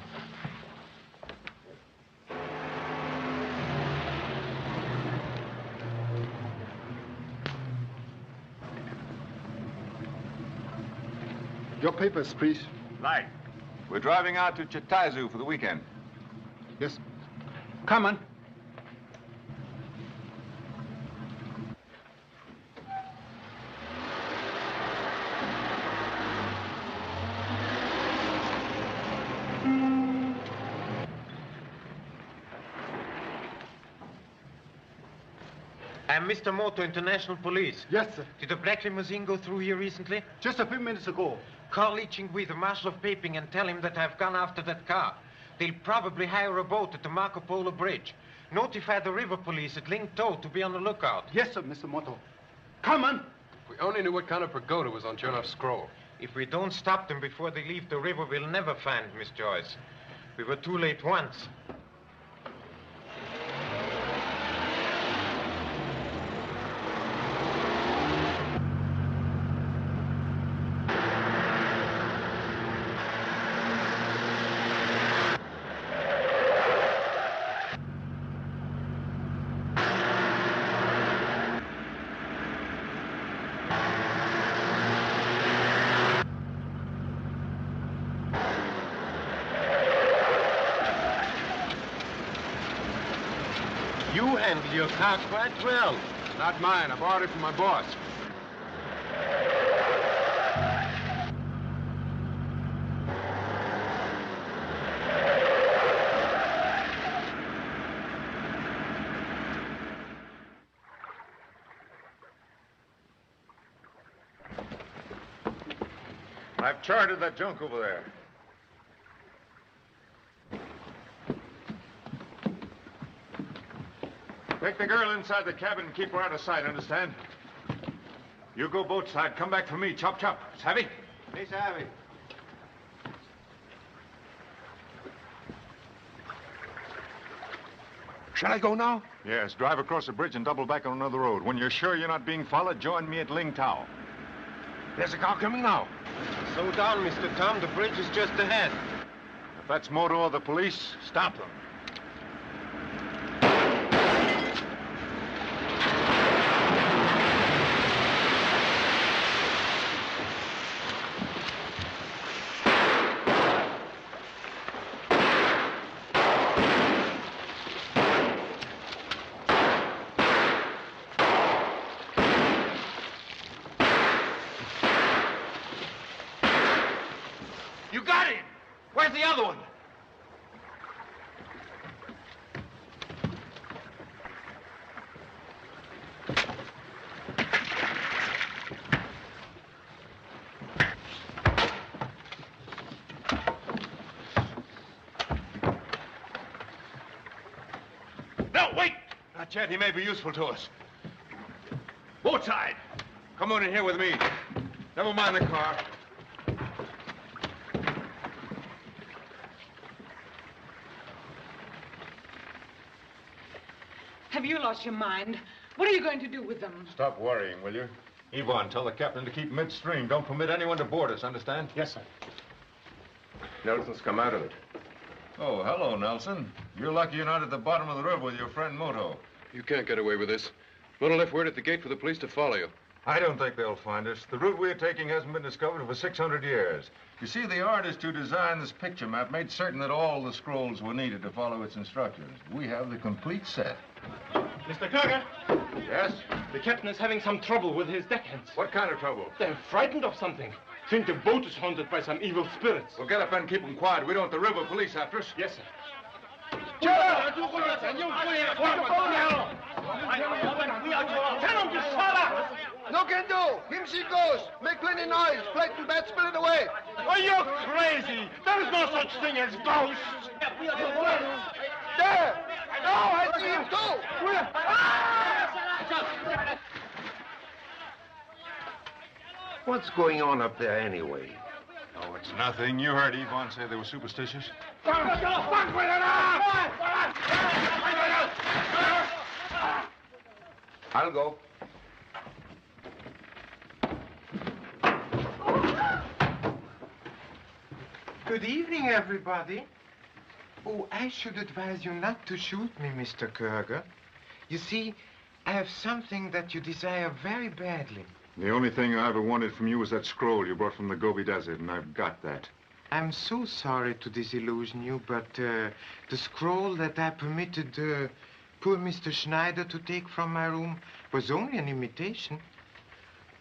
Your papers, please. Right. We're driving out to Chitaizu for the weekend. Yes. Come on. I'm Mr. Moto, International Police. Yes, sir. Did the black limousine go through here recently? Just a few minutes ago. Call Lee Ching-Wei, the Marshal of Paping, and tell him that I've gone after that car. They'll probably hire a boat at the Marco Polo Bridge. Notify the river police at Ling To to be on the lookout. Yes, sir, Mr. Moto. Come on. We only knew what kind of pagoda was on Chernow's scroll. If we don't stop them before they leave the river, we'll never find Miss Joyce. We were too late once. You handle your car quite well. Not mine. I borrowed it from my boss. I've chartered that junk over there. Take the girl inside the cabin and keep her out of sight, understand? You go boat side. Come back for me. Chop, chop. Savvy? Hey, Savvy. Shall I go now? Yes. Drive across the bridge and double back on another road. When you're sure you're not being followed, join me at Ling Tao. There's a car coming now. Slow down, Mr. Tom. The bridge is just ahead. If that's Moto or the police, stop them. Where's the other one? No, wait! Not yet. He may be useful to us. Boat side. Come on in here with me. Never mind the car. Have you lost your mind? What are you going to do with them? Stop worrying, will you? Yvonne, tell the captain to keep midstream. Don't permit anyone to board us, understand? Yes, sir. Nelson's come out of it. Oh, hello, Nelson. You're lucky you're not at the bottom of the river with your friend Moto. You can't get away with this. Moto left word at the gate for the police to follow you. I don't think they'll find us. The route we're taking hasn't been discovered for 600 years. You see, the artist who designed this picture map made certain that all the scrolls were needed to follow its instructions. We have the complete set. Mr. Kerger? Yes? The captain is having some trouble with his deckhands. What kind of trouble? They're frightened of something. Think the boat is haunted by some evil spirits. Well, get up and keep them quiet. We don't want the river police after us. Yes, sir. Tell him to shut up! No can do. Him she goes. Make plenty noise. Frighten bad spirit away. Are you crazy? There is no such thing as ghosts. There! No, I see him too! What's going on up there anyway? Oh, It's nothing. You heard Yvonne say they were superstitious. I'll go. Good evening, everybody. Oh, I should advise you not to shoot me, Mr. Kurger. You see, I have something that you desire very badly. The only thing I ever wanted from you was that scroll you brought from the Gobi Desert, and I've got that. I'm so sorry to disillusion you, but the scroll that I permitted poor Mr. Schneider to take from my room was only an imitation,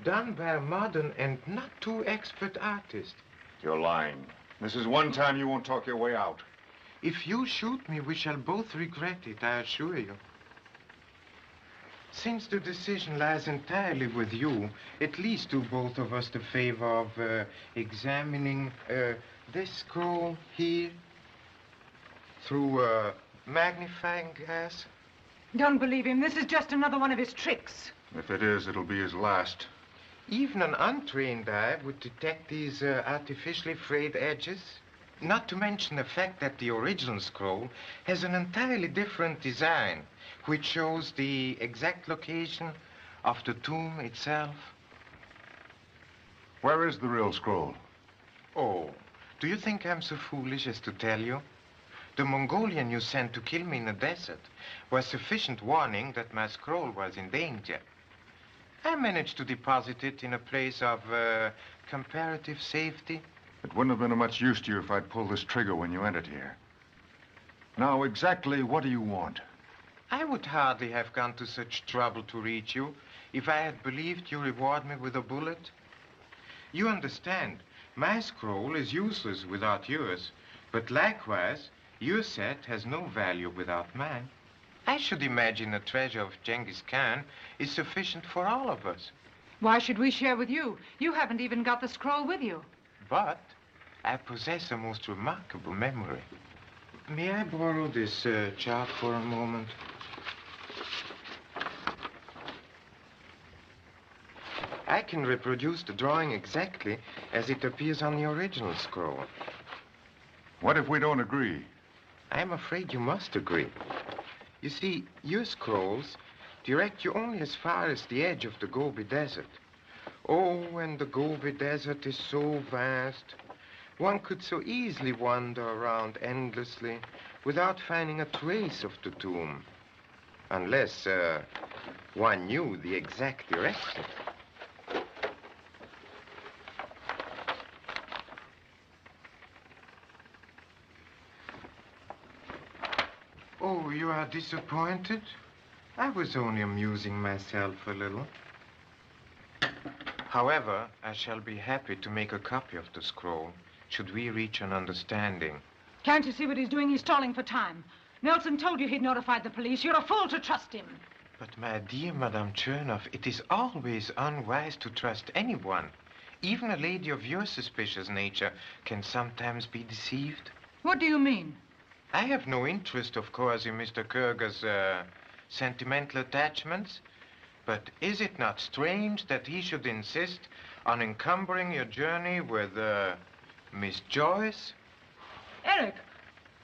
done by a modern and not too expert artist. You're lying. This is one time you won't talk your way out. If you shoot me, we shall both regret it, I assure you. Since the decision lies entirely with you, at least do both of us the favor of examining this scroll here through a magnifying glass. Don't believe him. This is just another one of his tricks. If it is, it'll be his last. Even an untrained eye would detect these artificially frayed edges. Not to mention the fact that the original scroll has an entirely different design, which shows the exact location of the tomb itself. Where is the real scroll? Oh, do you think I'm so foolish as to tell you? The Mongolian you sent to kill me in the desert was sufficient warning that my scroll was in danger. I managed to deposit it in a place of comparative safety. It wouldn't have been of much use to you if I'd pulled this trigger when you entered here. Now, exactly what do you want? I would hardly have gone to such trouble to reach you if I had believed you reward me with a bullet. You understand, my scroll is useless without yours, but likewise, your set has no value without mine. I should imagine a treasure of Genghis Khan is sufficient for all of us. Why should we share with you? You haven't even got the scroll with you. But I possess a most remarkable memory. May I borrow this chart for a moment? I can reproduce the drawing exactly as it appears on the original scroll. What if we don't agree? I'm afraid you must agree. You see, your scrolls direct you only as far as the edge of the Gobi Desert. Oh, and the Gobi Desert is so vast. One could so easily wander around endlessly without finding a trace of the tomb. Unless one knew the exact direction. Oh, you are disappointed? I was only amusing myself a little. However, I shall be happy to make a copy of the scroll, should we reach an understanding. Can't you see what he's doing? He's stalling for time. Nelson told you he'd notified the police. You're a fool to trust him. But, my dear Madame Chernoff, it is always unwise to trust anyone. Even a lady of your suspicious nature can sometimes be deceived. What do you mean? I have no interest, of course, in Mr. Kurger's sentimental attachments. But is it not strange that he should insist on encumbering your journey with, Miss Joyce? Eric,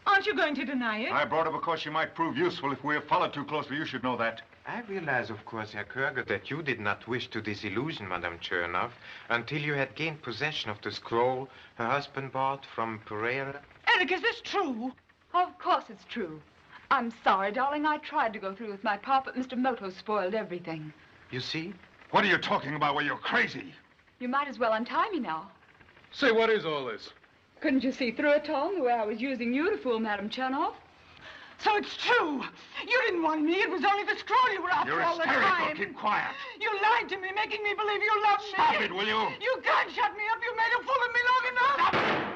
aren't you going to deny it? I brought her because she might prove useful if we have followed too closely. You should know that. I realize, of course, Herr Kurger, that you did not wish to disillusion Madame Chernoff until you had gained possession of the scroll her husband bought from Pereira. Eric, is this true? Of course it's true. I'm sorry, darling. I tried to go through with my part, but Mr. Moto spoiled everything. You see? What are you talking about? Well, you're crazy. You might as well untie me now. Say, what is all this? Couldn't you see through it, Tom, the way I was using you to fool Madame Chernoff? So it's true. You didn't want me. It was only the scroll you were after You're all the hysterical. time. Keep quiet. You lied to me, making me believe you loved me. Stop it, will you? You can't shut me up. You made a fool of me long enough.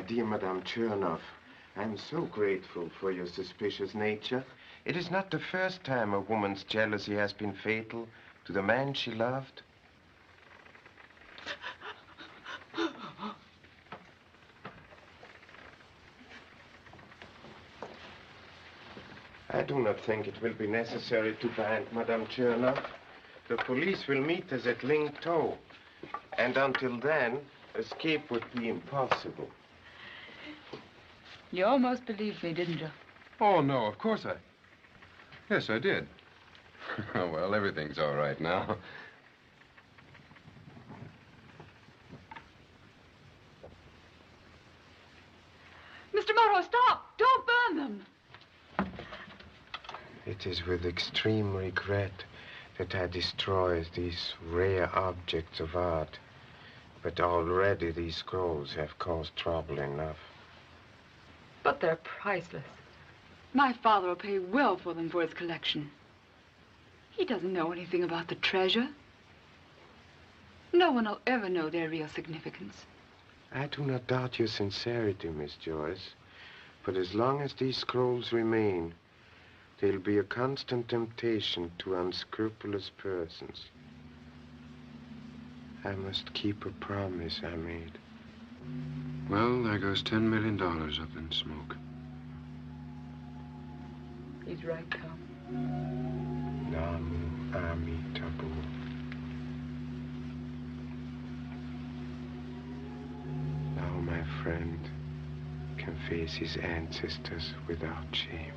dear Madame Chernoff, I'm so grateful for your suspicious nature. It is not the first time a woman's jealousy has been fatal to the man she loved. I do not think it will be necessary to bind Madame Chernoff. The police will meet us at Ling To. And until then, escape would be impossible. You almost believed me, didn't you? Oh, no, of course I... Yes, I did. Well, everything's all right now. Mr. Moto, stop! Don't burn them! It is with extreme regret that I destroy these rare objects of art. But already these scrolls have caused trouble enough. But they're priceless. My father will pay well for them for his collection. He doesn't know anything about the treasure. No one will ever know their real significance. I do not doubt your sincerity, Miss Joyce. But as long as these scrolls remain, they'll be a constant temptation to unscrupulous persons. I must keep a promise I made. Well, there goes $10 million up in smoke. He's right, Tom. Namu Amitabu. Now my friend can face his ancestors without shame.